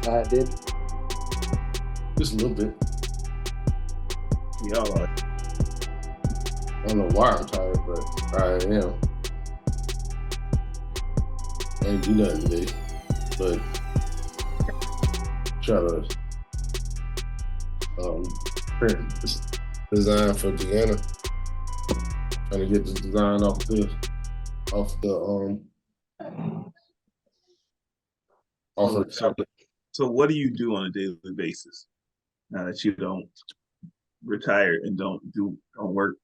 I did. Just a little bit. Yeah, all right. I don't know why I'm tired, but I am. I ain't do nothing today, but try to print this design for Deanna. Trying to get the design off the So what do you do on a daily basis now that you don't retire and don't work?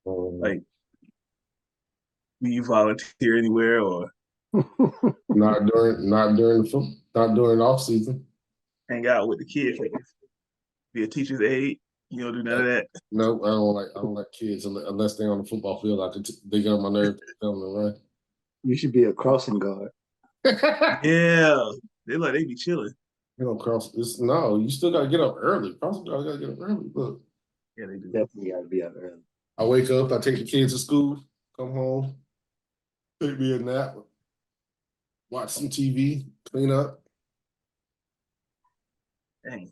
Like, do you volunteer anywhere or not during off season? hang out with the kids? Like, be a teacher's aide? You don't do none of that? No, I don't like kids unless they're on the football field. They get on my nerves, tell them to run. You should be a crossing guard. Yeah, they be chilling. You don't cross this. No, you still gotta get up early. Crossing guard gotta get up early. Look. Yeah, they do. Definitely gotta be up early. I wake up, I take the kids to school, come home, take me a nap, watch some TV, clean up. Dang.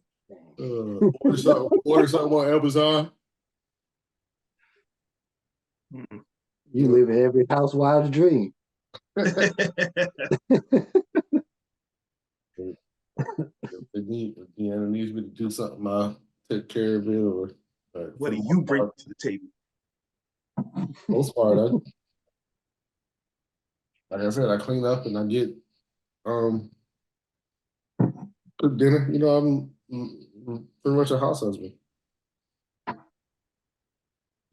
Order something on Amazon. You live in every housewife's dream. If Deanna needs me to do something, I'll take care of it. Or what do you bring to the table? Most part, like I said, I clean up and I get cook dinner. You know, I'm pretty much a house husband. And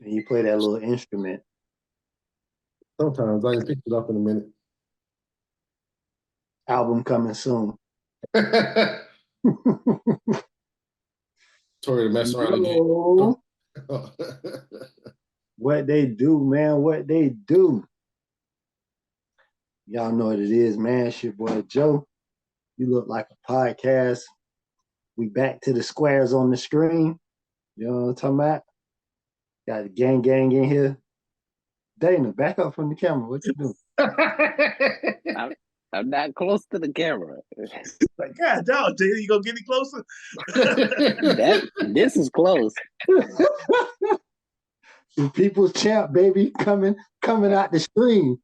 you play that little instrument. Sometimes I can pick it up in a minute. Album coming soon. Tori to mess around again. What they do, man, what they do. Y'all know what it is, man. It's your boy Joe. You look like a podcast. We back to the squares on the screen. You know what I'm talking about? Got the gang in here. Dana, back up from the camera. What you doing? I'm not close to the camera. Like, God, dog, Dana, you gonna get any closer? This is close. The people's champ, baby, coming out the screen.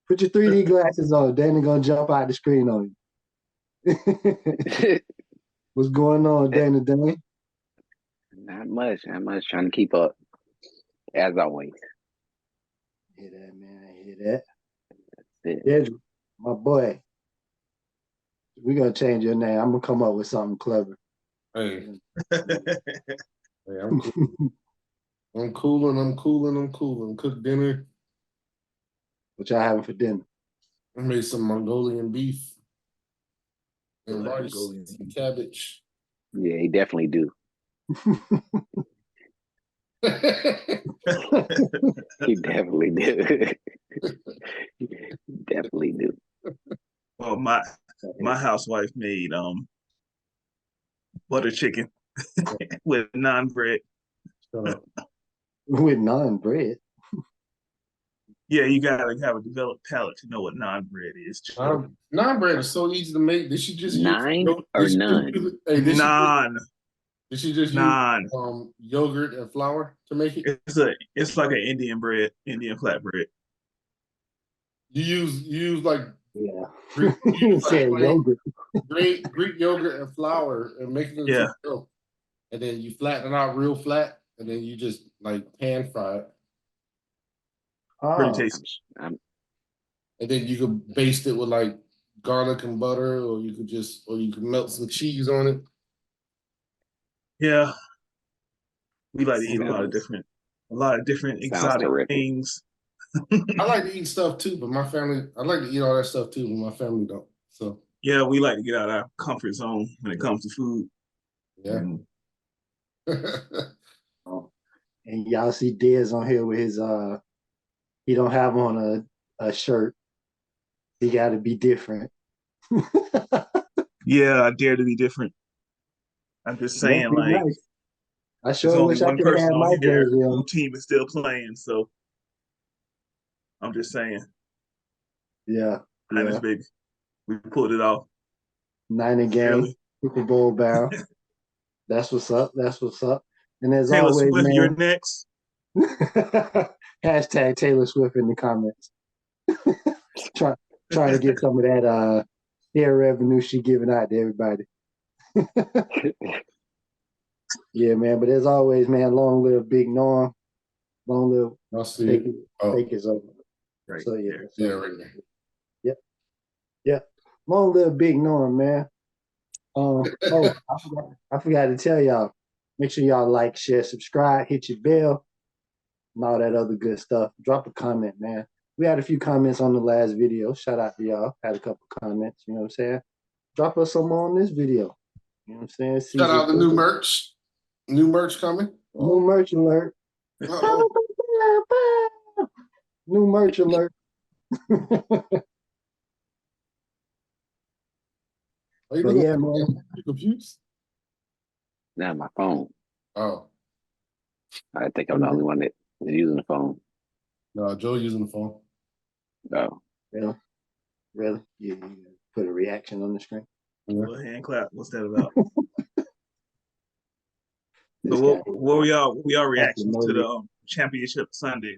Put your 3D glasses on. Dana gonna jump out the screen on you. What's going on, Dana? Not much. Trying to keep up, as always. I hear that, man. I hear that. Yeah, my boy. We're gonna change your name. I'm gonna come up with something clever. Hey, I'm cool. I'm cooling. Cook dinner. What y'all having for dinner? I made some Mongolian beef and rice and cabbage. Yeah, he definitely do. He definitely do. Definitely do. Well, my housewife made butter chicken with naan bread. With naan bread. Yeah, you gotta have a developed palate to know what naan bread is. Naan bread is so easy to make. Did she just nine or none? Naan. Did she just naan. Use yogurt and flour to make it? It's like an Indian flat bread. You use like Greek yogurt. Greek yogurt and flour and make it into dough. And then you flatten it out real flat, and then you just like pan fry it. Pretty tasty. And then you could baste it with like garlic and butter, or you could melt some cheese on it. Yeah, we like to eat a lot of different exotic things. I like to eat stuff too, but my family, I like to eat all that stuff too, but my family don't. So yeah, we like to get out of our comfort zone when it comes to food. Yeah. And y'all see Dez on here with his he don't have on a shirt. He got to be different. Yeah, I dare to be different. I'm just saying, like, nice. I sure wish I could have my jersey on. Whose team is still playing, so I'm just saying. Yeah. Baby. We pulled it off. Niner game, Really? Super Bowl bound. That's what's up. That's what's up. And as Taylor always, Swift, man. you're next. Hashtag Taylor Swift in the comments. Trying to get some of that hair revenue she giving out to everybody. Yeah, man. But as always, man, long live Big Norm. Long live I'll see it. Fake is over. Right. So yeah. Yeah, right there. Yep. Long live Big Norm, man. I forgot to tell y'all. Make sure y'all like, share, subscribe, hit your bell, and all that other good stuff. Drop a comment, man. We had a few comments on the last video. Shout out to y'all. Had a couple comments, you know what I'm saying? Drop us some more on this video. You know what I'm saying? Shout out to new merch. New merch coming. New merch alert. New merch alert. But yeah, man. You confused? Nah, my phone. Oh. I think I'm the only one that is using the phone. No, Joe using the phone. No. Really? You put a reaction on the screen? Yeah. A hand clap. What's that about? So what were y'all reactions to the championship Sunday?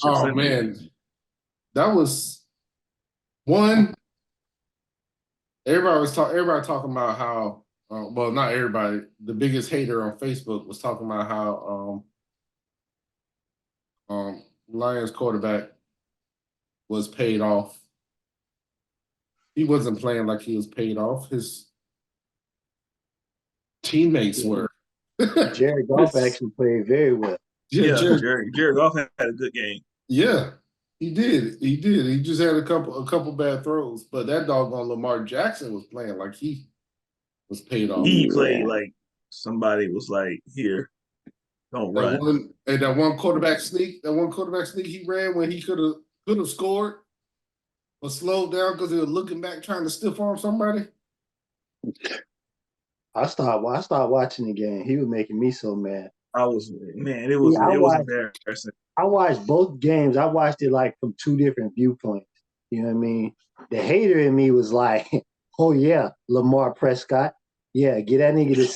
Oh man, that was one. Everybody talking about how. Well, not everybody. The biggest hater on Facebook was talking about how Lions quarterback was paid off. He wasn't playing like he was paid off. His teammates were. Jared Goff actually played very well. Yeah, Jared Goff had a good game. Yeah, he did. He did. He just had a couple bad throws, but that doggone Lamar Jackson was playing like he was paid off. He played like somebody was like, "Here, don't run." That one quarterback sneak he ran when he could have scored, but slowed down because he was looking back trying to stiff arm somebody. I started watching the game. He was making me so mad. It was embarrassing. I watched both games. I watched it like from two different viewpoints. You know what I mean? The hater in me was like, "Oh yeah, Lamar Prescott. Yeah, get that nigga the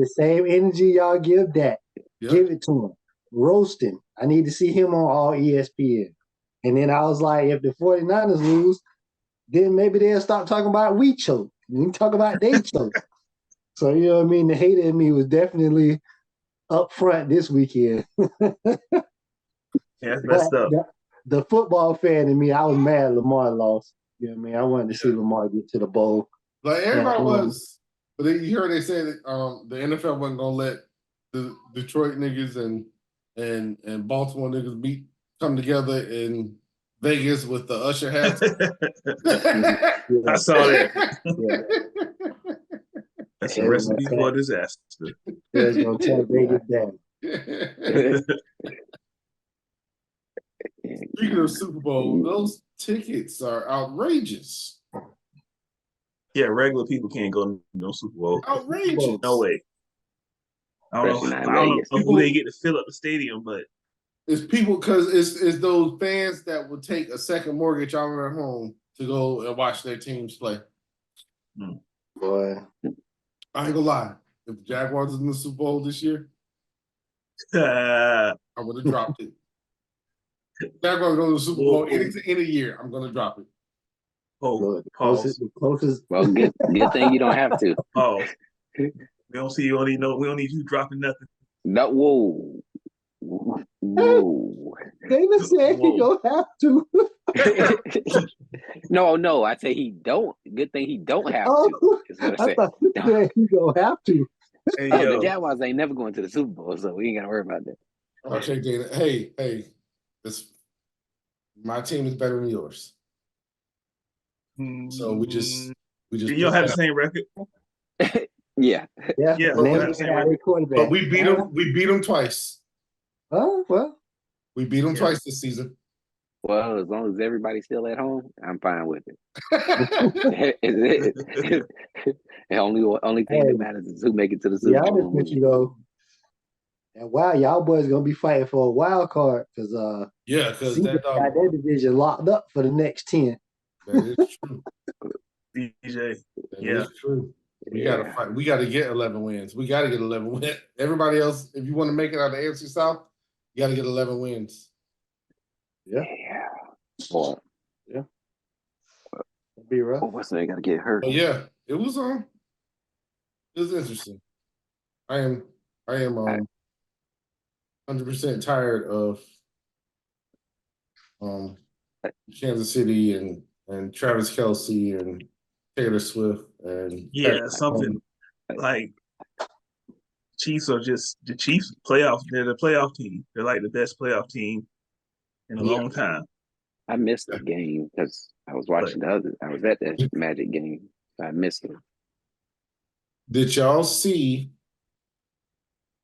same energy y'all give that. Yep. Give it to him. Roasting. I need to see him on all ESPN." And then I was like, if the 49ers lose, then maybe they'll stop talking about we choke. We can talk about they choke. So, you know what I mean? The hater in me was definitely up front this weekend. Yeah, that's messed up. The football fan in me, I was mad Lamar lost. You know what I mean? I wanted to see Lamar get to the bowl. Like everybody was. But then you heard they say that the NFL wasn't going to let the Detroit niggas and Baltimore niggas come together in Vegas with the Usher hats. I saw that. That's a recipe for disaster. There's no tell Vegas down. Speaking of Super Bowl, those tickets are outrageous. Yeah, regular people can't go to no Super Bowl. Outrageous. No way. I don't know who they get to fill up the stadium, but it's people because it's those fans that will take a second mortgage out of their home to go and watch their teams play. Boy. I ain't gonna lie. If the Jaguars is in the Super Bowl this year, I would have dropped it. Jaguars go to the Super Bowl in a year. I'm gonna drop it. Oh, the closest. Well, good thing you don't have to. Oh, we don't see you. We don't need you dropping nothing. No, whoa. David said he don't have to. No. I say he don't. Good thing he don't have to. Is what I thought you said he don't have to. Hey, the Jaguars ain't never going to the Super Bowl, so we ain't gotta worry about that. Okay, Dana. Hey, my team is better than yours. So we just. You don't have the same record. Yeah. But we beat them. We beat them twice. Oh well. We beat them twice this season. Well, as long as everybody's still at home, I'm fine with it. The only thing that matters is who make it to the Super Bowl. With you though. And wow, y'all boys gonna be fighting for a wild card because because that got their division locked up for the next 10. That is true. DJ. That Yeah. is true. We Yeah. gotta fight. We gotta get 11 wins. We gotta get 11 wins. Everybody else, if you want to make it out of the AFC South, you gotta get 11 wins. Yeah. Yeah. Well, Yeah. It'd be rough. what's they gotta get hurt? But yeah, it was interesting. I am 100% tired of Kansas City and Travis Kelce and Taylor Swift and Yeah, something like Chiefs are just the Chiefs playoff. They're the playoff team. They're like the best playoff team in a long time. I missed the game because I was watching I was at that Magic game. So I missed it. Did y'all see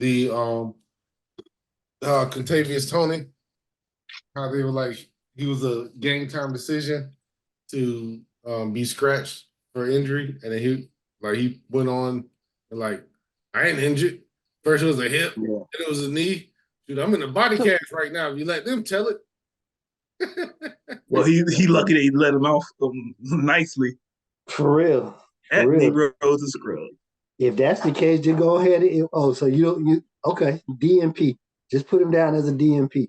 the Contavious Tony? How they were like he was a game time decision to be scratched for injury, and then he went on and like I ain't injured. First it was a hip, then it was a knee. Dude, I'm in a body cast right now. If you let them tell it. Well, he lucky they let him off nicely. For real. That Negro's a scrub. If that's the case, just go ahead. So you okay? DNP. Just put him down as a DNP.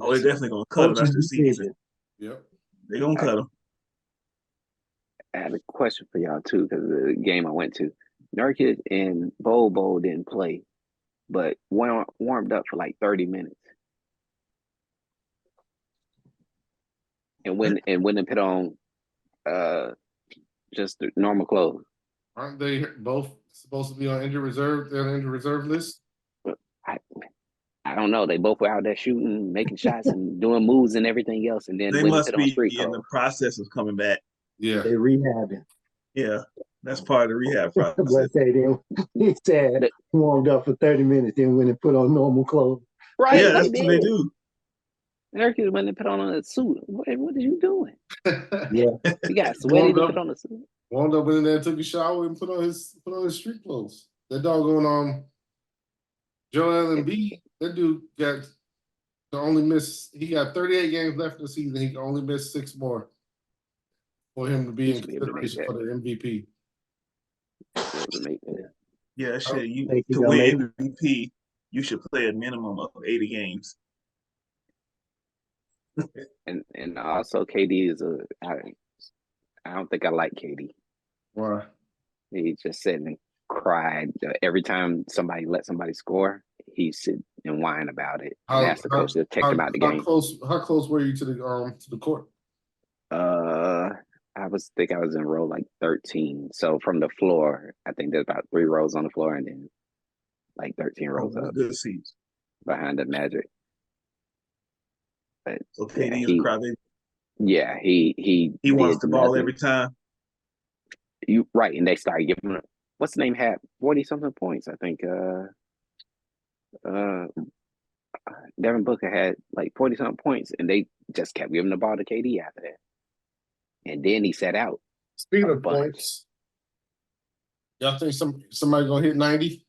Oh, they're definitely gonna cut him after the season. Yep, they're gonna cut him. I had a question for y'all too, because the game I went to, Nurkic and Bobo didn't play, but warmed up for like 30 minutes. And when they put on just the normal clothes. Aren't they both supposed to be on injured reserve? They're on the injured reserve list. I don't know. They both were out there shooting, making shots, and doing moves and everything else. And then they when must they put on be street in clothes. the process of coming back. Yeah, they rehabbing. Yeah, that's part of the rehab process. He said warmed up for 30 minutes, then when they put on normal clothes. Right, yeah, that's what they do. Nurkic when they put on a suit. What are you doing? Yeah, He got sweaty to put on a suit. Warmed up in there, took a shower, and put on his street clothes. That dog going Joel Embiid. That dude got to only miss. He got 38 games left in the season. He can only miss 6 more for him to be in consideration for the MVP. Yeah, shit. Think To win MVP, you should play a minimum of 80 games. and also KD is I don't think I like KD. Why? He just sat and cried every time somebody let somebody score. He sit and whine about it. And asked the coach to take him out the game. How close were you to the court? I was in row like 13. So from the floor, I think there's about 3 rows on the floor, and then like 13 rows up. Good seats behind the Magic. But so KD is a crybaby. Yeah, he wants the ball every time. You right, and they started giving him. What's the name? Had 40-something points, I think. Devin Booker had like 40-something points, and they just kept giving the ball to KD after that. And then he sat out. Speaking of points, y'all think somebody gonna hit 90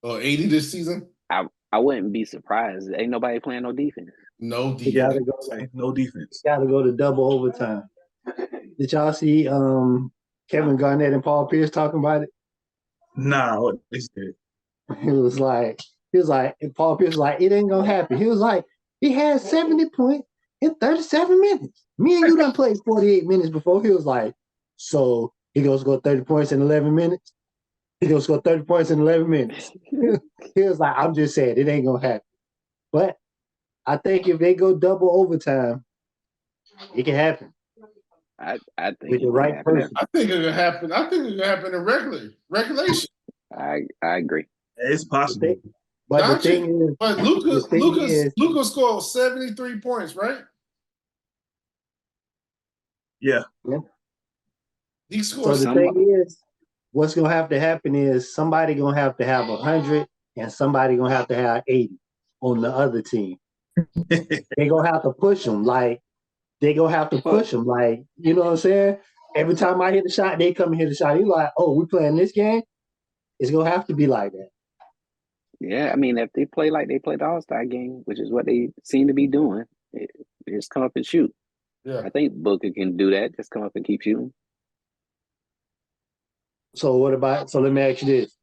or 80 this season? I wouldn't be surprised. Ain't nobody playing no defense. No defense. No defense. Got to go to double overtime. Did y'all see Kevin Garnett and Paul Pierce talking about it? Nah, what they said. He was like, and Paul Pierce was like, it ain't gonna happen. He was like, he had 70 points in 37 minutes. Me and you done played 48 minutes before. He was like, so he goes to go 30 points in 11 minutes. He goes to go 30 points in 11 minutes. He was like, I'm just saying, it ain't gonna happen. But I think if they go double overtime, it can happen. I think with the right person. I think it can happen. I think it can happen in regulation. I agree. It's possible. But the thing is, but Lucas scored 73 points, right? Yeah. He scored. So the thing is, what's gonna have to happen is somebody gonna have to have 100 and somebody gonna have to have 80 on the other team. They gonna have to push them, like you know what I'm saying? Every time I hit a shot, they come and hit a shot. You like, oh, we playing this game? It's gonna have to be like that. Yeah, I mean, if they play like they played the All-Star game, which is what they seem to be doing, just come up and shoot. Yeah, I think Booker can do that. Just come up and keep shooting. So what about? So let me ask you this: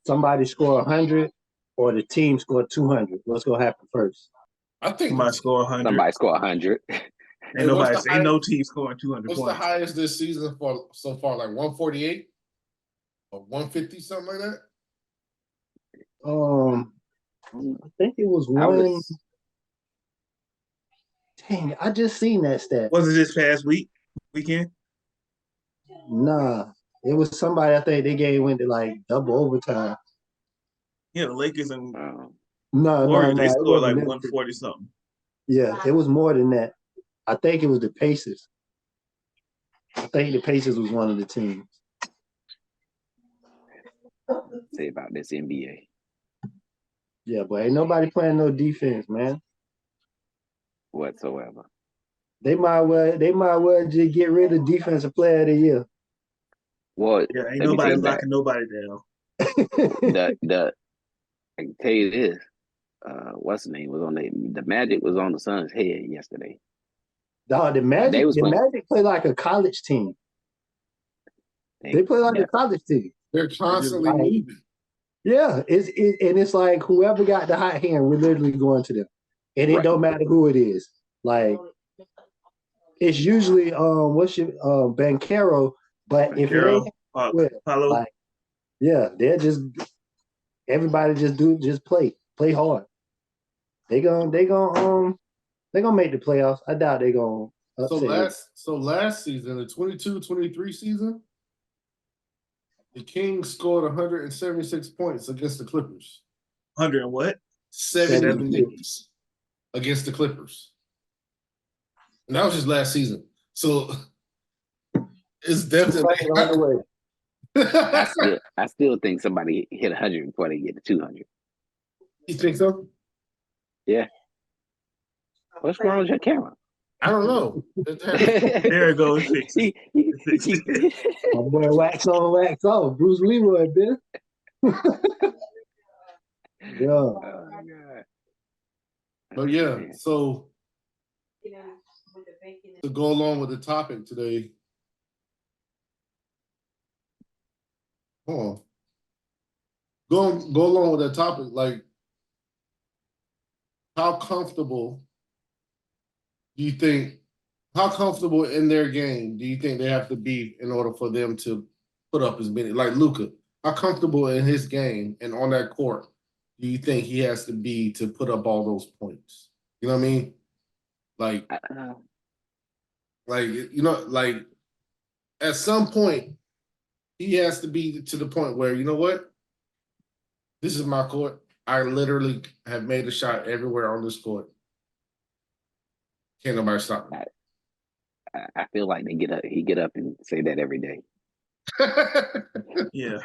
somebody score 100, or the team score 200. What's gonna happen first? I think Somebody score 100. Somebody score 100. Ain't no team scoring 200 what's points. the highest this season for so far? Like 148 or 150, something like that. I think it was one. Dang, I just seen that stat. Was it this past weekend? Nah, it was somebody. I think their game went to like double overtime. Yeah, the Lakers and No, Warriors, they it scored wasn't like them. 140 something. Yeah, it was more than that. I think it was the Pacers. I think the Pacers was one of the teams. Say about this NBA. Yeah, but ain't nobody playing no defense, man. Whatsoever. They might well just get rid of defensive player of the year. Well, Yeah, ain't nobody locking nobody down. I can tell you this. What's the name was on the Magic was on the Suns' head yesterday. Dog, the Magic play like a college team. They play like a college team. They're constantly moving. Yeah, it's like whoever got the hot hand, we're literally going to them, and it don't matter who it is. Like it's usually Bancaro, but if it ain't like yeah, they're just everybody just play hard. They gonna make the playoffs. I doubt they gonna upset. So last season, the 22-23 season, the Kings scored 176 points against the Clippers. 100 and what? 76 against the Clippers. And that was just last season. So it's definitely on the way. I still think somebody hit 100 before they get to 200. You think so? Yeah. What's wrong with your camera? I don't know. There it goes. My boy, wax on, wax off. Bruce Leroy, bitch. Yeah. Oh, God. But yeah, so to go along with the topic today, hold on. Go along with that topic, like how comfortable in their game do you think they have to be in order for them to put up as many? Like Luka, how comfortable in his game and on that court do you think he has to be to put up all those points? You know what I mean? Like at some point, he has to be to the point where, you know what? This is my court. I literally have made a shot everywhere on this court. Can't nobody stop me. I feel like he get up and say that every day. Yeah.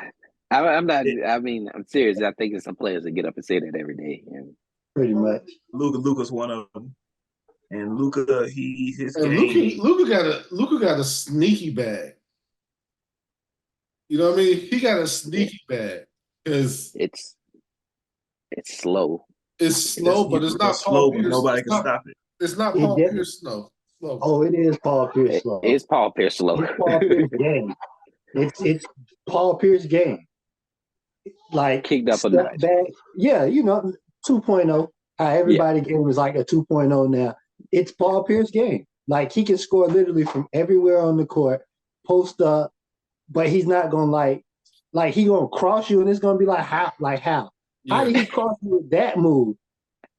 I'm not. I mean, I'm serious. I think there's some players that get up and say that every day. And pretty much. Luka's one of them. And Luka got a sneaky bag. You know what I mean? He got a sneaky bag because it's slow. It's slow, but it's not Paul Pierce. Nobody can stop it. It's not Paul Pierce slow. Oh, it is Paul Pierce slow. It's Paul Pierce slow. It's Paul Pierce game. It's Paul Pierce game. Like kicked up a notch. Back. Yeah, 2.0. How everybody game is like a 2.0 now. It's Paul Pierce game. Like he can score literally from everywhere on the court, post up, but he's not gonna like he gonna cross you and it's gonna be like how? Yeah. How did he cross you with that move?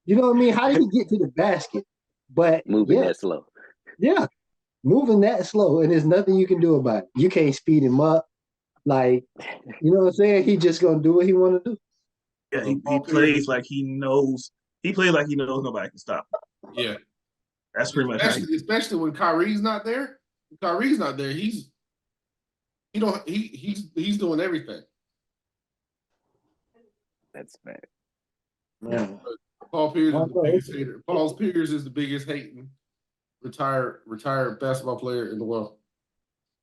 You know what I mean? How did he get to the basket? But moving that slow. Yeah. Moving that slow, and there's nothing you can do about it. You can't speed him up. Like, you know what I'm saying? He just gonna do what he wanna do. Yeah, he plays like he knows. He plays like he knows nobody can stop him. Yeah. That's pretty much especially when Kyrie's not there. When Kyrie's not there, he's doing everything. That's fact. Man. Paul Pierce is the biggest hater. Paul Pierce is the biggest hating retired basketball player in the world.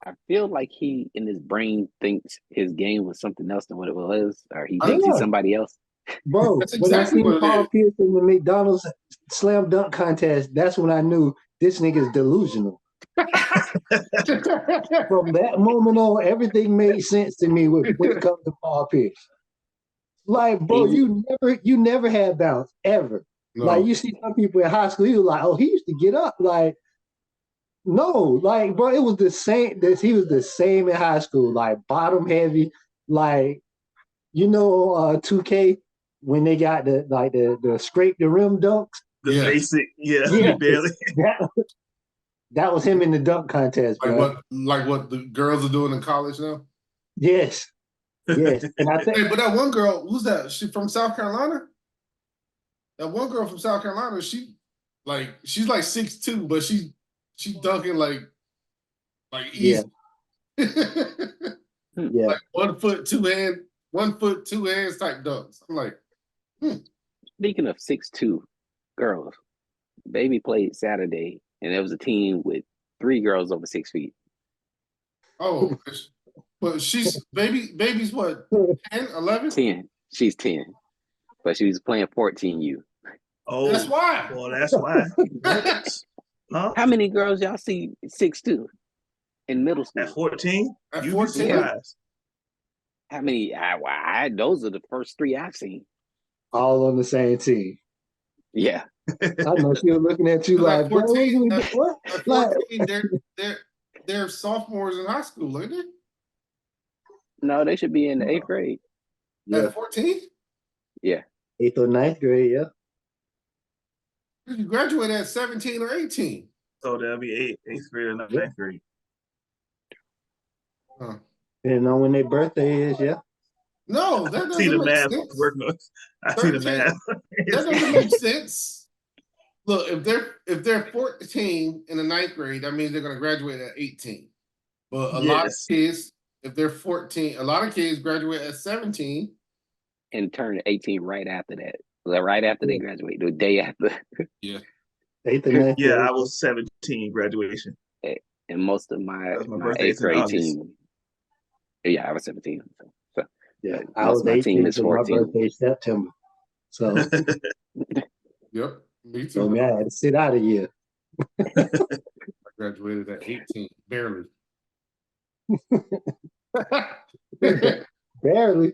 I feel like he in his brain thinks his game was something else than what it was, or he thinks he's somebody else. Bro, when I seen Paul Pierce in the McDonald's slam dunk contest, that's when I knew this nigga's delusional. From that moment on, everything made sense to me when it comes to Paul Pierce. Like, bro, you never had bounce ever. No. Like, you see some people in high school, you like, oh, he used to get up. Like, no, like, bro, it was the same. He was the same in high school, like bottom heavy, like 2K when they got the scrape the rim dunks. The basic, Yeah, barely. That was him in the dunk contest, bro. Like what the girls are doing in college now? Yes. And I think, hey, but that one girl, who's that? She from South Carolina? That one girl from South Carolina, she's like 6'2", but she's dunking like easy. Yeah. Like 1 foot, 2 hands type dunks. I'm like, Speaking of 6'2" girls, Baby played Saturday, and there was a team with 3 girls over 6 feet. oh, but baby's what, 10, 11? 10. She's 10, but she was playing 14U. Oh, that's why. Well, that's why. Huh? How many girls y'all see 6'2" in middle school? At 14? At You 14? How many? Those are the first 3 I've seen. All on the same team. Yeah. I know she was looking at you like, 14, what? At 14, they're sophomores in high school, ain't they? No, they should be in the 8th grade. Yeah. At 14? Yeah. 8th or 9th grade, yeah. You graduate at 17 or 18. So that'll be 8th grade or 9th grade. Huh. Depending on when their birthday is, yeah. No, that See doesn't the make math. sense. I see the math. That doesn't make sense. Look, if they're 14 in the 9th grade, that means they're going to graduate at 18. But a lot of kids, if they're 14, a lot of kids graduate at 17 and turn 18 right after that. Right after they graduate, the day after. Yeah. 8th and 9th grade. I was 17 graduation. And most of my 8th birthday's in grade August. team. Yeah, I was 17. So Yeah, I was my 18, team is so my 14. birthday's September. So, Yep, me too. so man, I had to sit out a year. I graduated at 18, barely. Barely.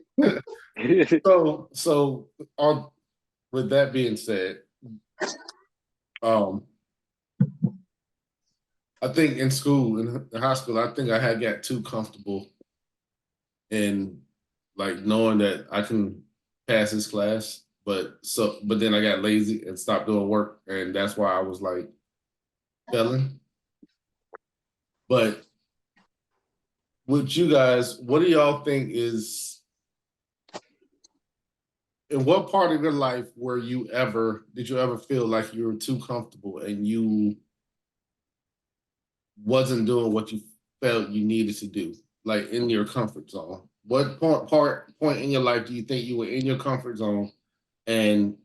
So with that being said, I think in school, in high school, I think I had got too comfortable in like knowing that I can pass this class, but then I got lazy and stopped doing work, and that's why I was like failing. But with you guys, what do y'all think is, in what part of your life did you ever feel like you were too comfortable and you wasn't doing what you felt you needed to do, like in your comfort zone? What point in your life do you think you were in your comfort zone and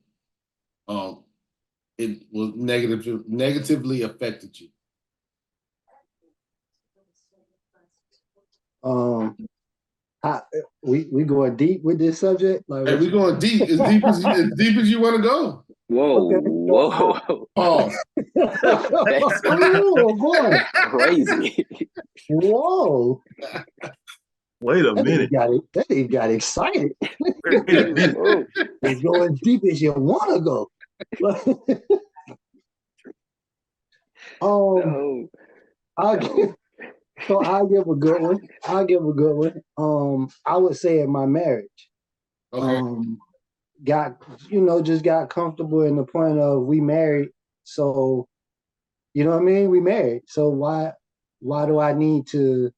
it was negatively affected you? We going deep with this subject? Like, hey, we going deep, as deep as you want to go. Whoa, Okay. whoa. Pause. Oh boy. Crazy. Whoa. Wait a minute. That thing got excited. Wait a minute. It's going deep as you want to go. I'll give a good one. I would say in my marriage. Okay. Just got comfortable in the point of we married. So, you know what I mean? We married. So why do I need to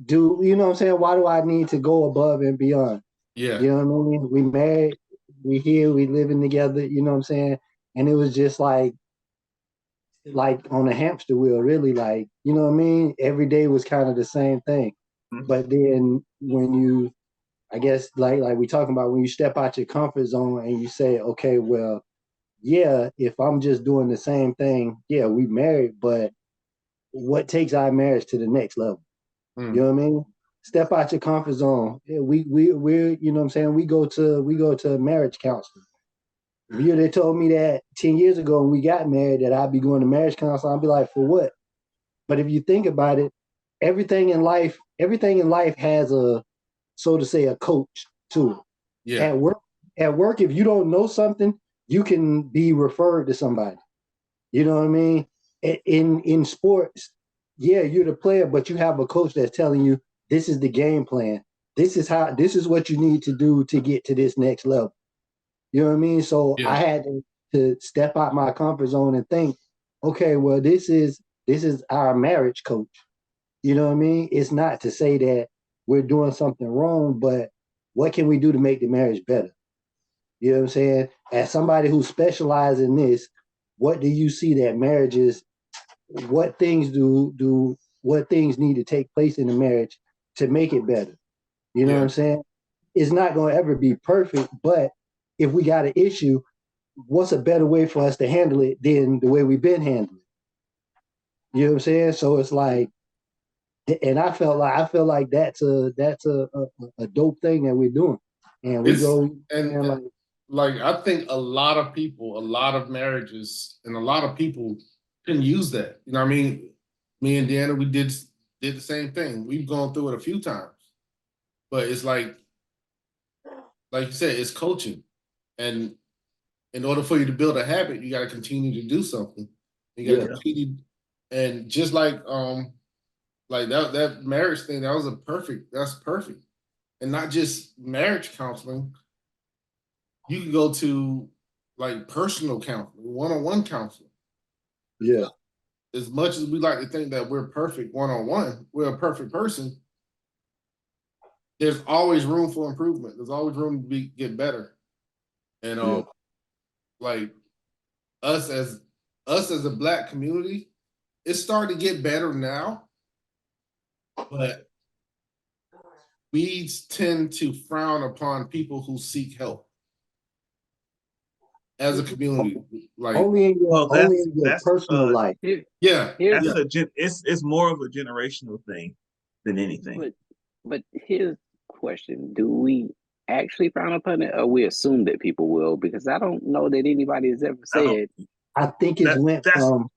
do, you know what I'm saying? Why do I need to go above and beyond? Yeah. You know what I mean? We married, we here, we living together, you know what I'm saying? And it was just like on a hamster wheel, really, like, you know what I mean? Every day was kind of the same thing. Mm-hmm. But then when you, I guess, like we talking about, when you step out your comfort zone and you say, okay, well, yeah, if I'm just doing the same thing, yeah, we married, but what takes our marriage to the next level? You know what I mean? Step out your comfort zone. We're you know what I'm saying? We go to marriage counseling. If you'd have told me that 10 years ago when we got married that I'd be going to marriage counseling, I'd be like, for what? But if you think about it, everything in life has a, so to say, a coach to it. Yeah. At work, if you don't know something, you can be referred to somebody. You know what I mean? In sports, yeah, you're the player, but you have a coach that's telling you this is the game plan. This is what you need to do to get to this next level. You know what I mean? So Yeah. I had to step out my comfort zone and think, okay, well, this is our marriage coach. You know what I mean? It's not to say that we're doing something wrong, but what can we do to make the marriage better? You know what I'm saying? As somebody who specializes in this, what do you see that marriages, what things what things need to take place in the marriage to make it better? You know what I'm saying? It's not going to ever be perfect, but if we got an issue, what's a better way for us to handle it than the way we've been handling it? You know what I'm saying? So it's like, and I feel like that's a dope thing that we're doing, and we It's go and like I think a lot of people, a lot of marriages, and a lot of people can use that. You know what I mean? Me and Deanna, we did the same thing. We've gone through it a few times, but it's like you said, it's coaching, and in order for you to build a habit, you got to continue to do something. You got to continue, and just like that marriage thing, that's perfect, and not just marriage counseling. You can go to like personal counseling, one-on-one counseling. Yeah. As much as we like to think that we're perfect one-on-one, we're a perfect person. There's always room for improvement. There's always room to get better. And like us as a Black community, it's starting to get better now, but we tend to frown upon people who seek help as a community. Like only in your personal life. Yeah. It's more of a generational thing than anything. But here's the question: do we actually frown upon it, or we assume that people will? Because I don't know that anybody has ever said. I think it went from,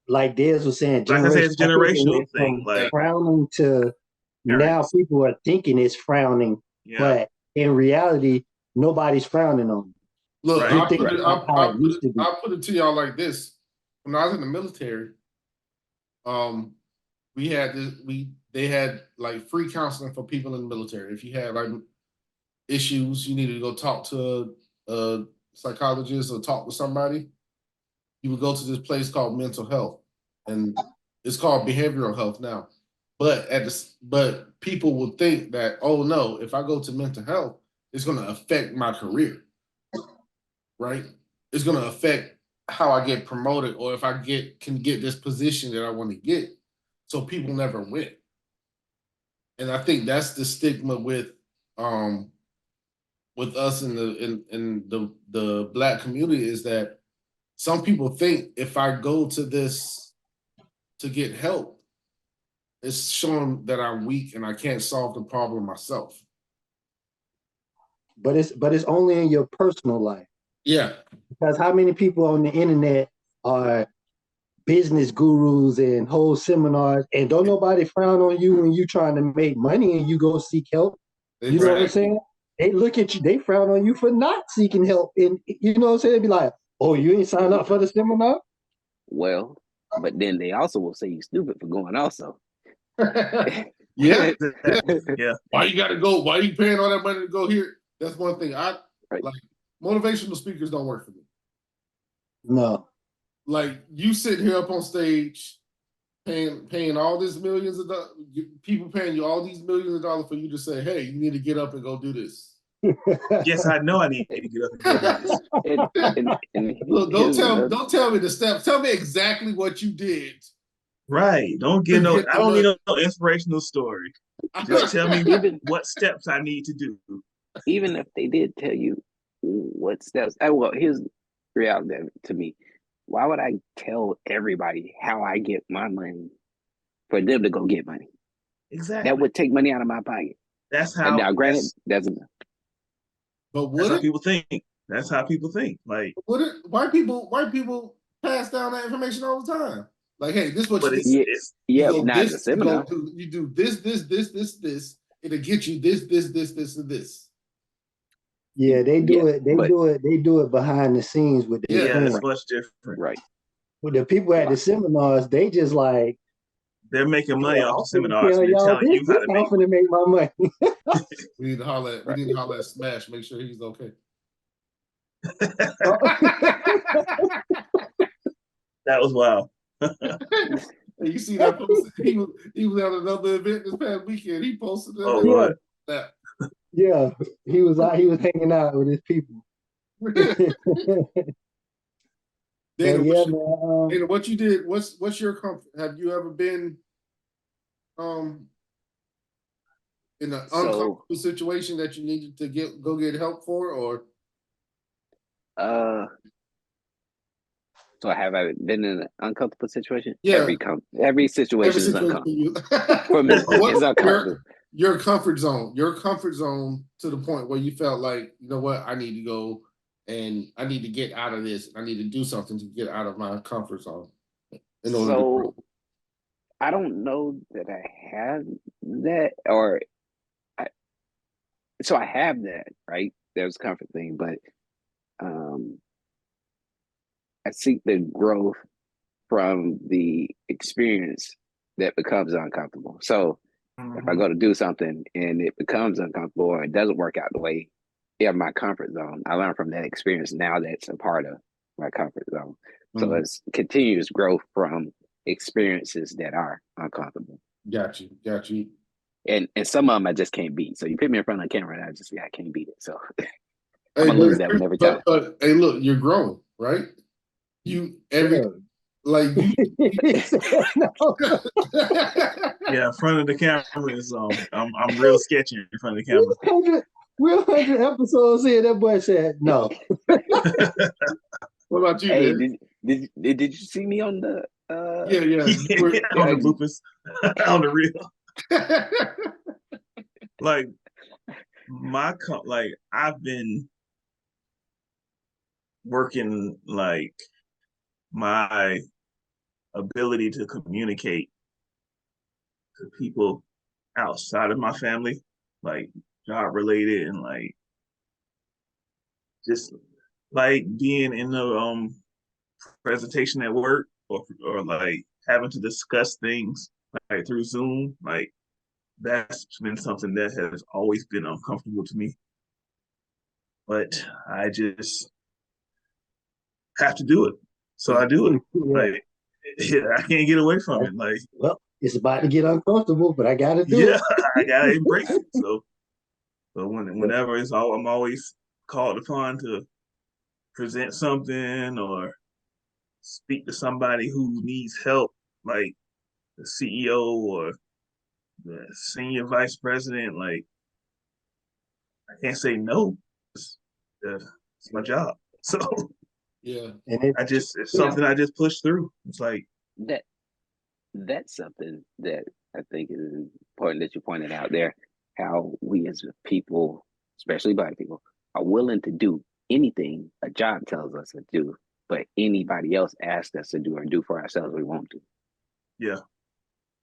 like Dez was saying, like I said, it's generational thing. Like frowning to now people are thinking it's frowning, but in reality, nobody's frowning on it. Look, Right. I'll put it to y'all like this. When I was in the military, they had like free counseling for people in the military. If you had like issues, you needed to go talk to a psychologist or talk with somebody, you would go to this place called mental health, and it's called behavioral health now. But but people will think that, oh no, if I go to mental health, it's going to affect my career, right? It's going to affect how I get promoted, or if I can get this position that I want to get. So people never went, and I think that's the stigma with us in the Black community, is that some people think if I go to this to get help, it's showing that I'm weak and I can't solve the problem myself. But it's only in your personal life. Yeah. Because how many people on the internet are business gurus and whole seminars, and don't nobody frown on you when you trying to make money and you go seek help? You know what I'm saying? They look at you, they frown on you for not seeking help. And you know what I'm saying? They be like, oh, you ain't signed up for the seminar? Well, but then they also will say you're stupid for going also. Yeah. Why you gotta go? Why you paying all that money to go here? That's one thing. Like motivational speakers don't work for me. No. Like you sitting here up on stage paying all these millions of dollars, people paying you all these millions of dollars for you to say, hey, you need to get up and go do this. Yes, I know I need to get up and go do this. Look, don't tell me the steps. Tell me exactly what you did. Right. Don't get I don't need no inspirational story. Just tell me what steps I need to do. Even if they did tell you what steps, well, here's the reality to me. Why would I tell everybody how I get my money for them to go get money? Exactly. That would take money out of my pocket. That's how. Now, granted, that's how people think. That's how people think. Like, White people pass down that information all the time. Like, hey, this is what but you do. Yeah, You go not the this, seminar. you do this. It'll get you this, and this. Yeah, they do Yeah, it. They do it behind the scenes with their Yeah. yeah, it's friends. much different. Right. With the people at the seminars, they just like, They're making money off the I'm finna seminars, tell and they're y'all telling you how this to how I'm make finna make my money. We need to holler at Smash, make sure he's okay. That was wild. You see that post? He was at another event this past weekend. He posted that. Oh, Lord. Yeah, he was hanging out with his people. Dana, yeah, Dana, what you did? What's your comfort? Have you ever been in an uncomfortable situation that you needed to go get help for, or? So have I been in an uncomfortable situation? Yeah. Every situation is uncomfortable. For me, it's uncomfortable. Your comfort zone to the point where you felt like, you know what, I need to go and I need to get out of this. I need to do something to get out of my comfort zone. So I don't know that I have that, so I have that, right? There's a comfort thing, but I seek the growth from the experience that becomes uncomfortable. So if I go to do something and it becomes uncomfortable or it doesn't work out the way in my comfort zone, I learn from that experience. Now that's a part of my comfort zone. So it's continuous growth from experiences that are uncomfortable. Got you. And some of them I just can't beat. So you put me in front of the camera and I can't beat it. So I'm gonna lose that one every time. But hey, look, you're growing, right? Like you. Yeah, in front of the camera is I'm real sketchy in front of the camera. We're 100 episodes in. That boy said no. What about you? Hey, did you see me on the? Yeah, on the bloopers, on the reel. Like I've been working like my ability to communicate to people outside of my family, like job related, and like just like being in the presentation at work, or like having to discuss things like through Zoom, like that's been something that has always been uncomfortable to me. But I just have to do it. So I do it. Like I can't get away from it. Like, well, it's about to get uncomfortable, but I gotta do it. I gotta embrace it. So whenever I'm always called upon to present something or speak to somebody who needs help, like the CEO or the senior vice president, like I can't say no. It's my job. So yeah, and it's something I just push through. It's like that's something that I think is important that you pointed out there. How we as people, especially Black people, are willing to do anything a job tells us to do, but anybody else asks us to do or do for ourselves, we won't do. Yeah,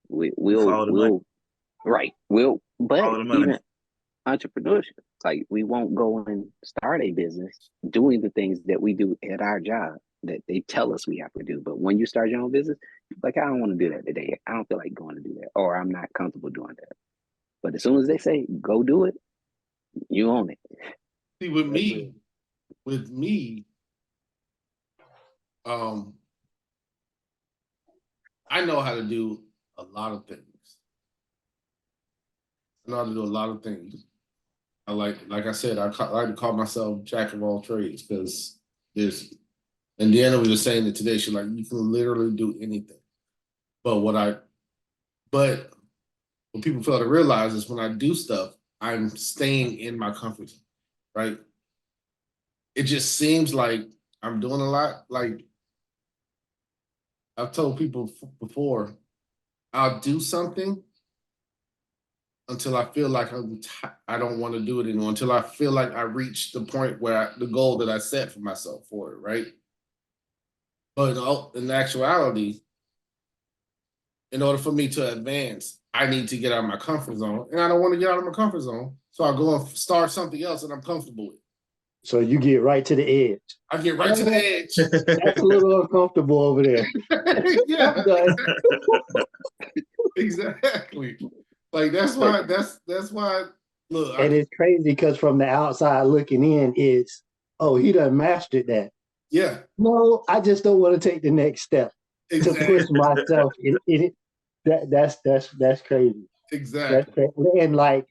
we'll but even entrepreneurship, like we won't go and start a business doing the things that we do at our job that they tell us we have to do. But when you start your own business, like, I don't want to do that today. I don't feel like going to do that, or I'm not comfortable doing that. But as soon as they say go do it, you own it. See, with me, I know how to do a lot of things. I know how to do a lot of things. I like I said, I like to call myself jack of all trades, because there's, and Deanna was just saying it today. She's like, you can literally do anything. But what people fail to realize is when I do stuff, I'm staying in my comfort zone, right? It just seems like I'm doing a lot. Like I've told people before, I'll do something until I feel like I don't want to do it anymore, until I feel like I reached the point where the goal that I set for myself for it, right? But in actuality, in order for me to advance, I need to get out of my comfort zone. And I don't want to get out of my comfort zone. So I go and start something else that I'm comfortable with. So you get right to the edge. I get right to the edge. That's a little uncomfortable over there. Yeah. I'm done. Exactly. Like that's why look. And it's crazy because from the outside looking in, it's, oh, he done mastered that. Yeah. No, I just don't want to take the next step to push Exactly. myself in it. That's crazy. Exactly. That's crazy. And like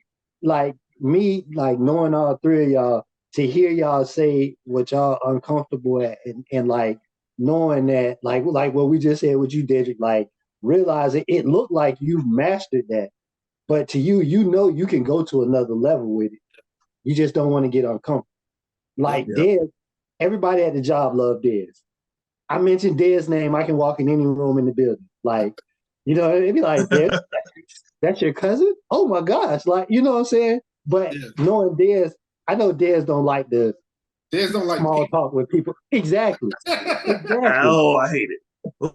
me, like knowing all three of y'all, to hear y'all say what y'all uncomfortable at, and like knowing that, like what we just said with you, Dedrick, like realizing it looked like you mastered that, but to you, you know, you can go to another level with it. You just don't want to get uncomfortable. Like Yep. Dez, everybody at the job loved Dez. I mentioned Dez's name, I can walk in any room in the building. Like, you know, it'd be like, Dez, that's your cousin? Oh my gosh. Like, you know what I'm saying? But knowing Dez, I know Dez don't like the small talk with people. Exactly. Oh, I hate it.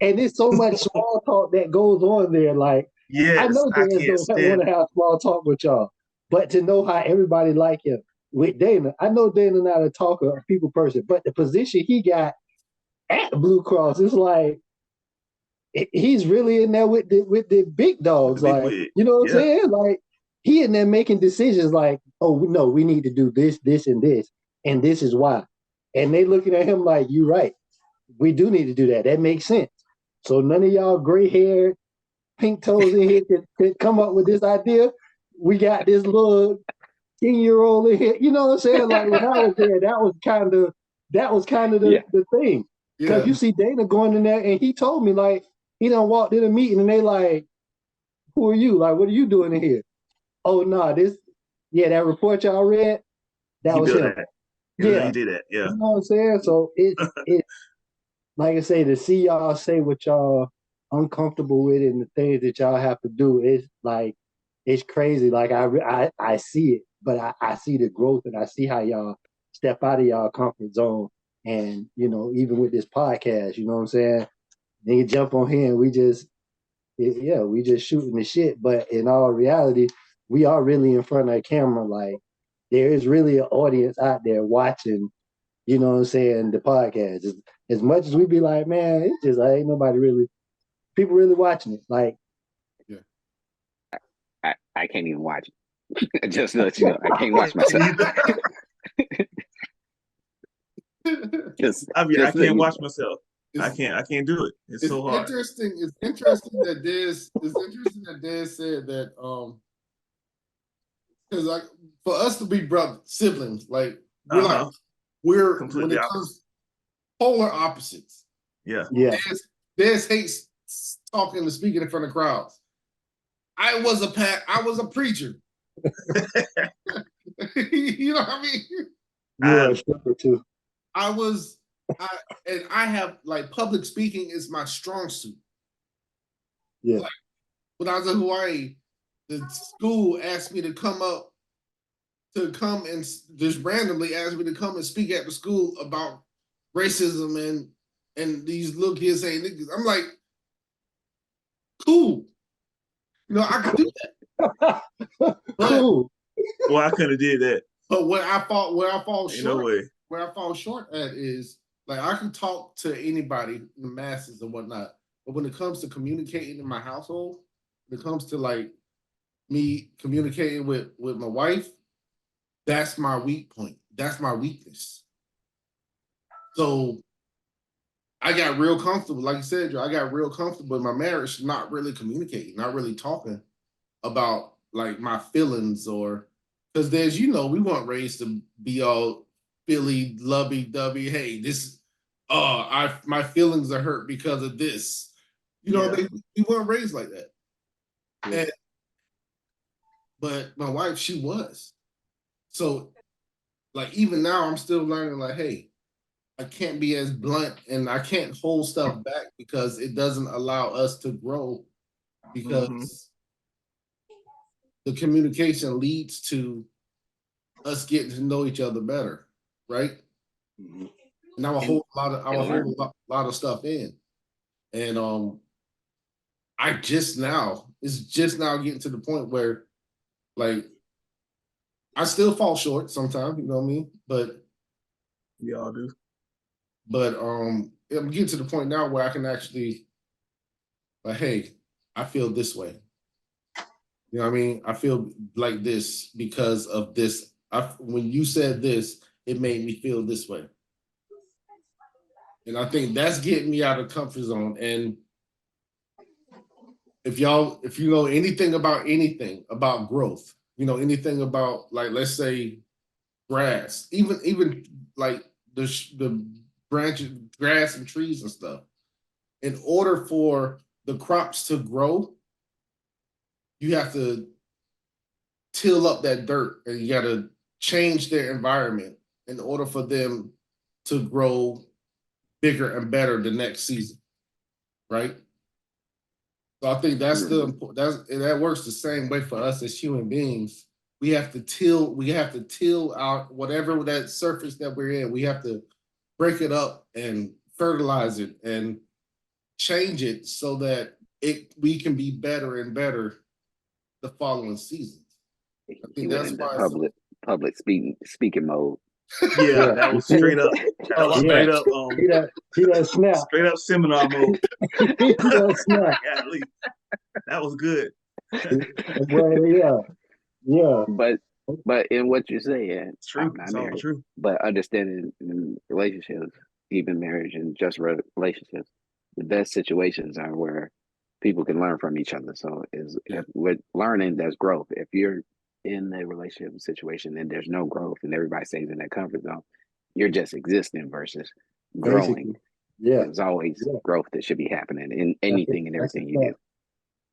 And there's so much small talk that goes on there. Like, yes, I know Dez don't want to have small talk with y'all, but to know how everybody like him with Dana, I know Dana not a talker, a people person, but the position he got at Blue Cross is like he's really in there with the big dogs. Like, you know what I'm saying? Like he in there making decisions like, oh no, we need to do this, this, and this is why. And they looking at him like, you right. We do need to do that. That makes sense. So none of y'all gray haired, pink toes in here could come up with this idea. We got this little 10-year-old in here. You know what I'm saying? Like when I was there, that was kind of the thing. Because you see Dana going in there, and he told me like he done walked in a meeting, and they like, who are you? Like, what are you doing in here? Oh no, that report y'all read, that was him. Yeah, he did that. Yeah, you know what I'm saying. So it like I say, to see y'all say what y'all uncomfortable with and the things that y'all have to do, it's like it's crazy. Like I see it, but I see the growth, and I see how y'all step out of y'all comfort zone. And you know, even with this podcast, you know what I'm saying? Then you jump on here and we just shooting the shit. But in all reality, we are really in front of a camera. Like there is really an audience out there watching, you know what I'm saying, the podcast. As much as we be like, man, it's just like ain't nobody really, people really watching it. Like, I can't even watch it. Just to let you know, I can't watch myself. I can't watch myself. I can't do it. It's so hard. It's interesting that Dez said that because like for us to be brothers, siblings, like we're completely opposite. Polar opposites. Yeah. Dez hates talking and speaking in front of crowds. I was a preacher. You know what I mean? You're a stripper too. I have like public speaking is my strong suit. Yeah. Like, when I was in Hawaii, the school asked me to come and just randomly asked me to come and speak at the school about racism and these little kids saying niggas. I'm like, cool. You know, I could do that. Cool. Well, I could have did that. But where I fall short at is like I can talk to anybody, the masses and whatnot. But when it comes to communicating in my household, when it comes to like me communicating with my wife, that's my weak point. That's my weakness. So I got real comfortable, like you said, Joe, I got real comfortable in my marriage, not really communicating, not really talking about like my feelings or because there's, you know, we weren't raised to be all Philly lovey-dovey. Hey, my feelings are hurt because of this. You know, we weren't raised like that. Yeah. But my wife, she was. So, like, even now, I'm still learning, like, hey, I can't be as blunt and I can't hold stuff back because it doesn't allow us to grow because the communication leads to us getting to know each other better, right? Mhm. And I will hold a lot of stuff in. And it's just now getting to the point where like I still fall short sometimes, you know what I mean? But We all do. But I'm getting to the point now where I can actually, like, hey, I feel this way. You know what I mean? I feel like this because of this. When you said this, it made me feel this way. And I think that's getting me out of comfort zone. And if you know anything about growth, you know anything about like, let's say grass, even like the branches, grass and trees and stuff. In order for the crops to grow, you have to till up that dirt and you got to change their environment in order for them to grow bigger and better the next season, right? So I think that works the same way for us as human beings. We have to till out whatever that surface that we're in. We have to break it up and fertilize it and change it so that we can be better and better the following seasons. I He think went that's into why public speaking mode. Yeah, Yeah, that you was see straight it? up. That was Yeah. See that snap? straight up seminar mode. See that snap? Golly, that was good. Well, yeah, yeah. But in what you're saying, It's I'm true. not It's all married, true. but understanding in relationships, even marriage and just relationships, the best situations are where people can learn from each other. So if with learning, there's growth. If you're in a relationship situation and there's no growth and everybody stays in that comfort zone, you're just existing versus growing. Basically, yeah, There's always yeah. growth that should be happening in That's anything and that's a everything you do. fact.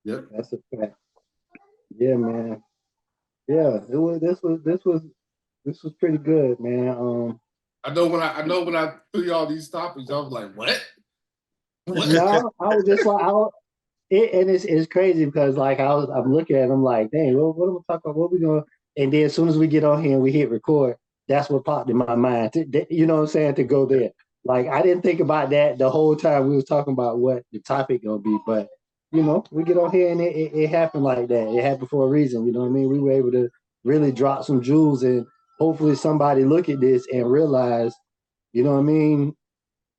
Yep. That's a fact. Yeah, man. Yeah, it was. This was pretty good, man. I know when I threw you all these topics, I was like, what? No, I was just like, and it's crazy because like I'm looking at them like, dang, what am I talking about? What we going? And then as soon as we get on here and we hit record, that's what popped in my mind. You know what I'm saying? To go there. Like I didn't think about that the whole time we was talking about what the topic gonna be, but we get on here and it happened like that. It happened for a reason. You know what I mean? We were able to really drop some jewels and hopefully somebody look at this and realize, you know what I mean?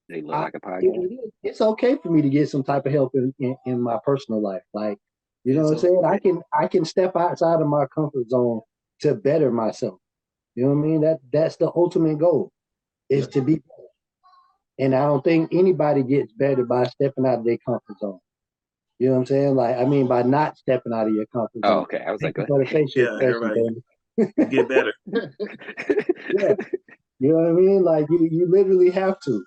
They look like a podcast. It's okay for me to get some type of help in my personal life. Like, you know what I'm So saying? I can step outside of my comfort zone to better myself. You know what I mean? That's the ultimate goal is yep. to be better. And I don't think anybody gets better by stepping out of their comfort zone. You know what I'm saying? Like, I mean, by not stepping out of your comfort Oh, zone. okay. I was Thank like, you for the facial Yeah, expression, everybody baby. get better. Yeah. You know what I mean? Like, you literally have to.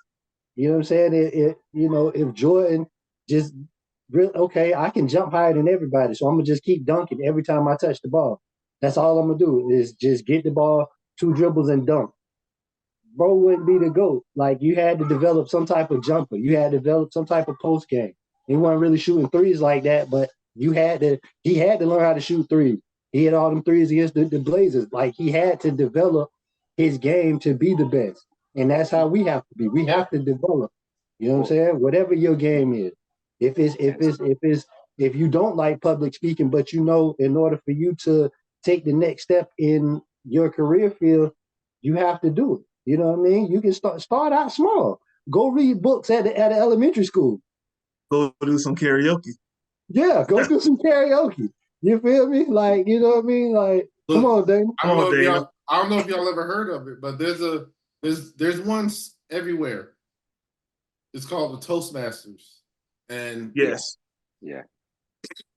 You know what I'm saying? If Jordan just okay, I can jump higher than everybody, so I'm gonna just keep dunking every time I touch the ball. That's all I'm gonna do is just get the ball, two dribbles and dunk. Bro wouldn't be the GOAT. Like you had to develop some type of jumper. You had to develop some type of post game. He wasn't really shooting threes like that, but he had to learn how to shoot threes. He had all them threes against the Blazers. Like he had to develop his game to be the best. And that's how we have to be. We have to develop. You know what I'm saying? Whatever your game is. If you don't like public speaking, but in order for you to take the next step in your career field, you have to do it. You know what I mean? You can start out small. Go read books at the elementary school. Go do some karaoke. Yeah, go do some karaoke. You feel me? Like, you know what I mean? Like, come on, Dana. I don't know if y'all ever heard of it, but there's one everywhere. It's called the Toastmasters. And Yes, yeah.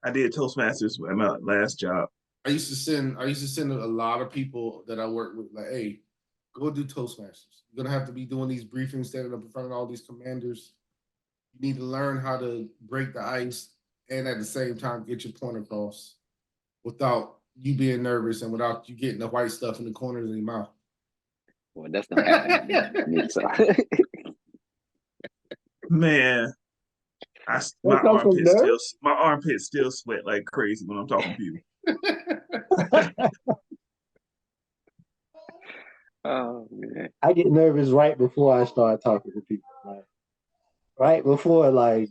I did Toastmasters at my last job. I used to send a lot of people that I work with, like, hey, go do Toastmasters. You're gonna have to be doing these briefings, standing up in front of all these commanders. You need to learn how to break the ice and at the same time get your point across without you being nervous and without you getting the white stuff in the corners of your mouth. Well, that's not happening to me. So Man, That comes from nerve? my armpits still sweat like crazy when I'm talking to people. Oh man. I get nervous right before I start talking to people. Like right before, like,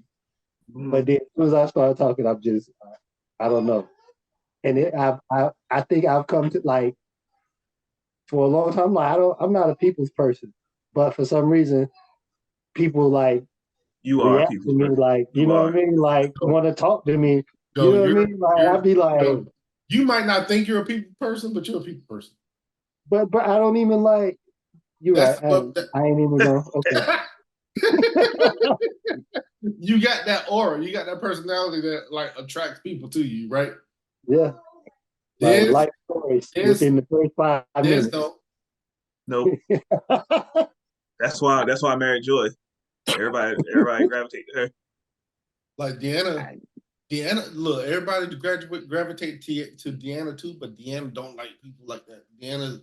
but then as soon as I start talking, I'm just, I don't know. And I think I've come to like for a long time. Like I'm not a people's person, but for some reason, people like You are a react to people's me person. like, you You know are. what I mean? Like want to talk to me. You Yo, know what I mean? Like I'd be like, you might not think you're a people person, but you're a people person. but I don't even like. You're right. I ain't even going. Okay. You got that aura. You got that personality that like attracts people to you, right? Yeah. Like life stories within the first 5 minutes. Nope. That's why I married Joy. Everybody gravitate to her. Like Deanna, look, everybody gravitate to Deanna too, but Deanna don't like people like that. Deanna,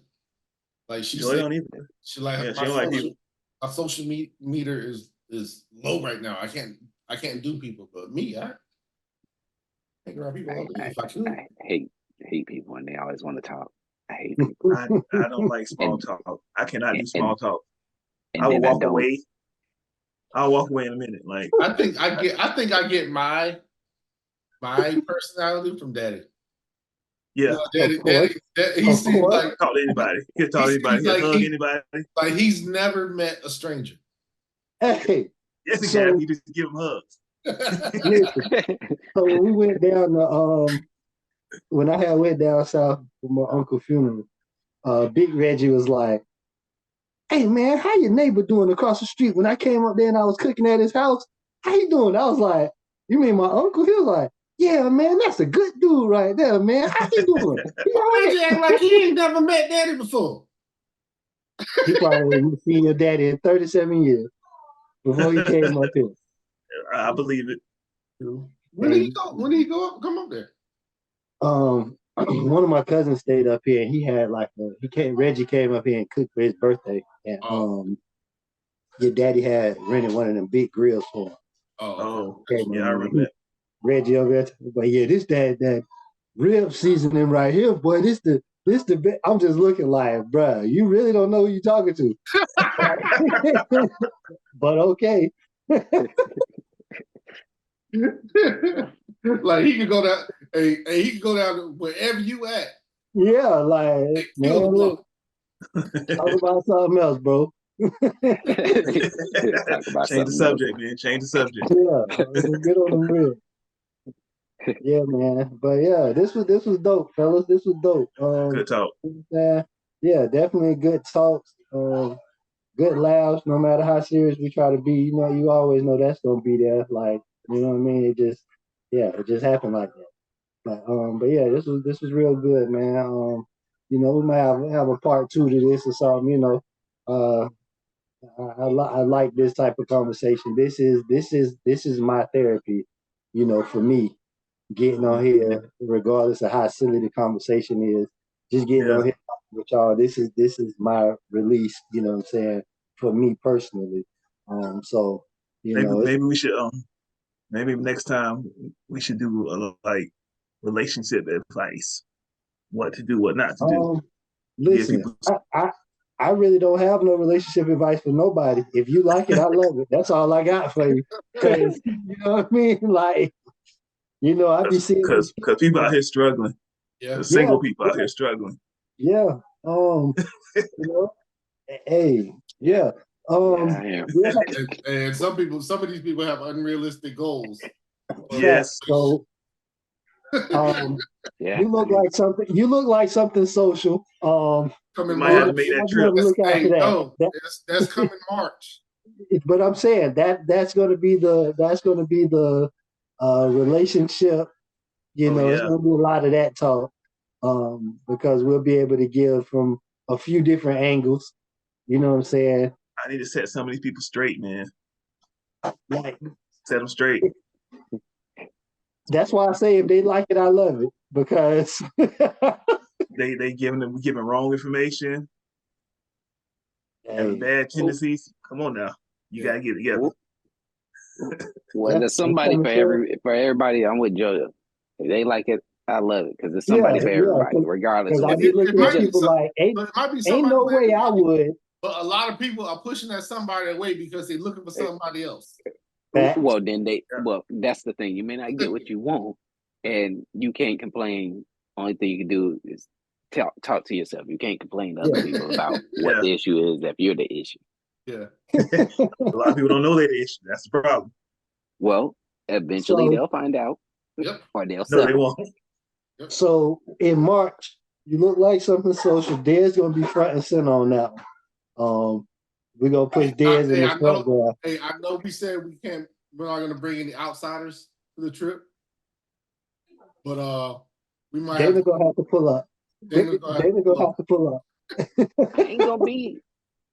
like she Joy said, don't either. she like Yeah, she don't like people. my social meter is low right now. I can't do people, but me, I hang around people all day if I could. I hate people and they always want to talk. I hate people. I don't like small talk. I cannot do small talk. And I will then walk away. I'll walk away in a minute. Like I think I get my personality from Daddy. yeah, Daddy, he seems like talk to anybody. He'll talk to anybody. He'll hug anybody. Like he's never met a stranger. Hey, yes, he can. You just give him hugs. Listen, so when we went down to when I went down south for my uncle's funeral, Big Reggie was like, "Hey man, how your neighbor doing across the street?" When I came up there and I was cooking at his house, how you doing? I was like, "You mean my uncle?" He was like, "Yeah, man, that's a good dude right there, man. How he doing?" Reggie act like he ain't never met Daddy before. He probably ain't seen your daddy in 37 years before he came up here. I believe it. When did he go? When did he go up? Come up there? One of my cousins stayed up here, and he had Reggie came up here and cooked for his birthday, and your daddy had rented one of them big grills for him. Yeah, I remember that. Reggie over there, but yeah, that rib seasoning right here, boy. This the best. I'm just looking like, bruh, you really don't know who you're talking to. But okay. Like he could go down, he could go down wherever you at. Yeah, like man, look, talk about something else, bro. Change the subject, man. Change the subject. Yeah, let's get on the real. Yeah, man. But yeah, this was dope, fellas. This was dope. Good talk. Yeah, definitely good talks. Good laughs. No matter how serious we try to be, you always know that's gonna be there. Like, you know what I mean? It just happened like that. But yeah, this was real good, man. We might have a part 2 to this or something. I like this type of conversation. This is my therapy. For me, getting on here, regardless of how silly the conversation is, just getting on here with y'all. This is my release. You know what I'm saying, for me personally. So maybe we should maybe next time we should do like relationship advice, what to do, what not to do. Listen, I really don't have no relationship advice for nobody. If you like it, I love it. That's all I got for you. Because you know what I mean? Like, I be seeing because people out here struggling. Yeah, single people out here struggling. Yeah. Hey, yeah. And some of these people have unrealistic goals. Yes. So, you look like something social. Coming might have to make that trip. Look out for that. That's coming March. But I'm saying that's going to be the relationship. It's going to be a lot of that talk, because we'll be able to give from a few different angles. You know what I'm saying? I need to set some of these people straight, man. Like, set them straight. That's why I say if they like it, I love it, because they giving wrong information, having bad tendencies. Come on now, you gotta get it together. Well, there's somebody for everybody. I'm with Jojo. If they like it, I love it because it's somebody for everybody, regardless Because of I what be it looking might at be people some- like, But it might be ain't somebody no for way I everybody. would. But a lot of people are pushing that somebody away because they're looking for somebody else. Facts. Well, then well, that's the thing. You may not get what you want, and you can't complain. Only thing you can do is talk to yourself. You can't complain to other people about what the issue is if you're the issue. Yeah. A lot of people don't know that issue. That's the problem. Well, eventually So- they'll find out, Yep. or they'll No, settle. they won't. So in March, you look like something social. Dez gonna be front and center on that one. We're gonna push Dez in the front there. Hey, I know we said we're not gonna bring any outsiders to the trip. But we might Dana gonna have to pull up. Dana Dana gonna have to pull up. I ain't gonna be.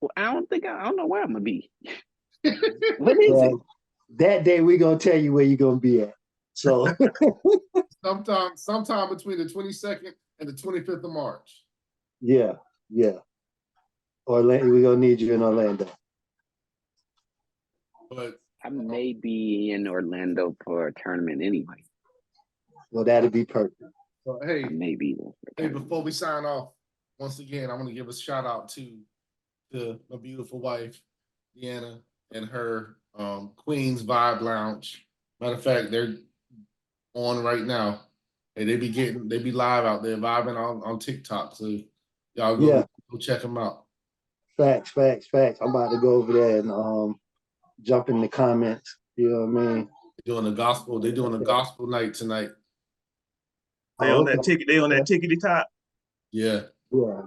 Well, I don't know where I'm gonna be. What is it? That day we gonna tell you where you're gonna be at. So sometime between the 22nd and the 25th of March. yeah. Orlando, we're gonna need you in Orlando. But I may be in Orlando for a tournament anyway. Well, that'd be perfect. so, hey, I may be there. for a hey, tournament. before we sign off, once again, I want to give a shout out to my beautiful wife, Deanna, and her Queens Vibe Lounge. Matter of fact, they're on right now. And they be live out there vibing on TikTok. So y'all go check them out. Facts. I'm about to go over there and jump in the comments. You know what I mean? They're doing a gospel night tonight. They on that ticket. They on that tickety top. Yeah. Yeah.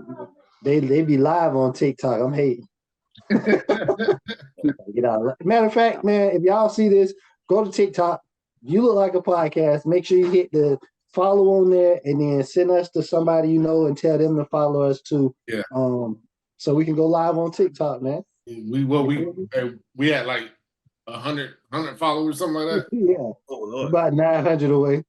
They be live on TikTok. I'm hating. Get out. Matter of fact, man, if y'all see this, go to TikTok. You look like a podcast. Make sure you hit the follow on there and then send us to somebody you know and tell them to follow us too. Yeah. So we can go live on TikTok, man. We had like 100 followers, something like that. Yeah. Oh Lord. About 900 away.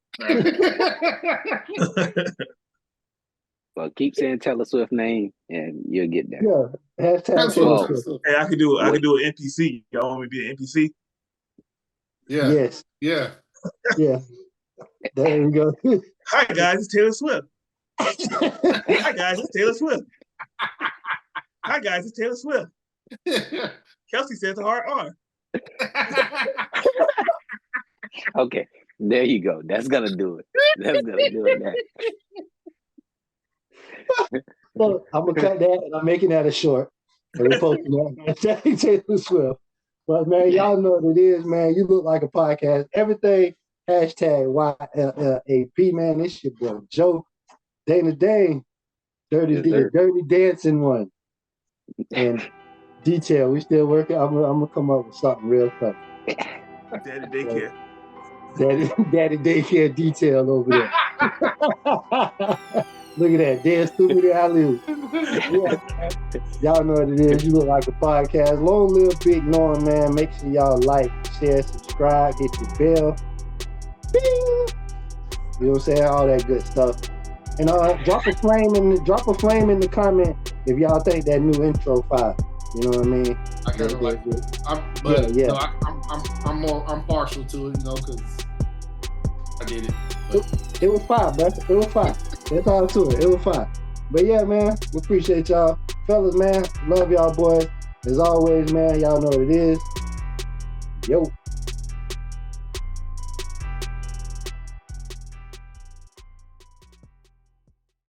Well, keep saying Taylor Swift name and you'll get there. Yeah. Hashtag Taylor Swift. Hey, I could do an NPC. Y'all want me to be an NPC? Yeah. Yes. Yeah. Yeah. There we go. Hi guys, it's Taylor Swift. Hi guys, it's Taylor Swift. Hi guys, it's Taylor Swift. Kelsey says a hard R. Okay, there you go. That's gonna do it. That's gonna do it. So I'm gonna cut that and I'm making that a short. And we're posting that. Hashtag Taylor Swift. But man, y'all know what it is, man. You look like a podcast. Everything hashtag YLLAP, man. This your boy Joe. Dana Dane. Dirty dancing one. And detail. We still working. I'm gonna come up with something real fun. Daddy daycare. Daddy daycare detail over there. Look at that. Dance stupid alley. Yeah. Y'all know what it is. You look like a podcast. Long live Big Norm, man. Make sure y'all like, share, subscribe, hit your bell. Bing! You know what I'm saying? All that good stuff. And drop a flame in the comment if y'all think that new intro fire. You know what I mean? I kind of like it. I'm partial to it, you know, because I did it. But It was fire, bro. It was fire. That's all to it. It was fire. But yeah, man, we appreciate y'all. Fellas, man, love y'all boys. As always, man, y'all know what it is. Yo.